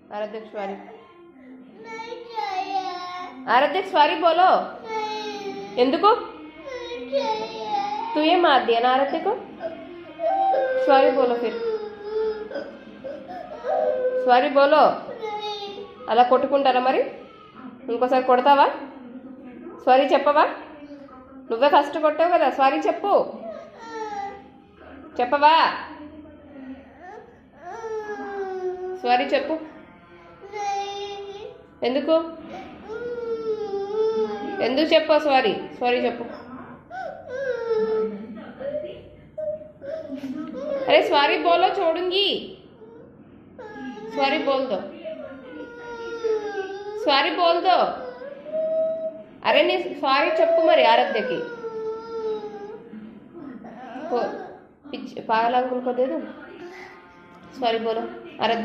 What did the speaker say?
आराध्य सॉरी आराध्य सॉरी बोलो ఎందుకు तू ये मार दिया ना आराध्य को सॉरी बोलो फिर सॉरी बोलो అలా కొట్టుకుంటారా మరి ఇంకోసారి కొడతావా సారీ చెప్పవా నువ్వే ఫస్ట్ కొట్టావు కదా సారీ చెప్పు చెప్పవా సారీ చెప్పు ఎందుకు ఎందుకు చెప్పు సారీ సారీ చెప్పు अरे सॉरी बोलो छोड़ूंगी सॉरी बोल दो सॉरी बोल दो अरे नहीं सॉरी చెప్పు మరి ఆరాధ్యకి पागल अंकुल को दे दो सॉरी बोलो आराध्य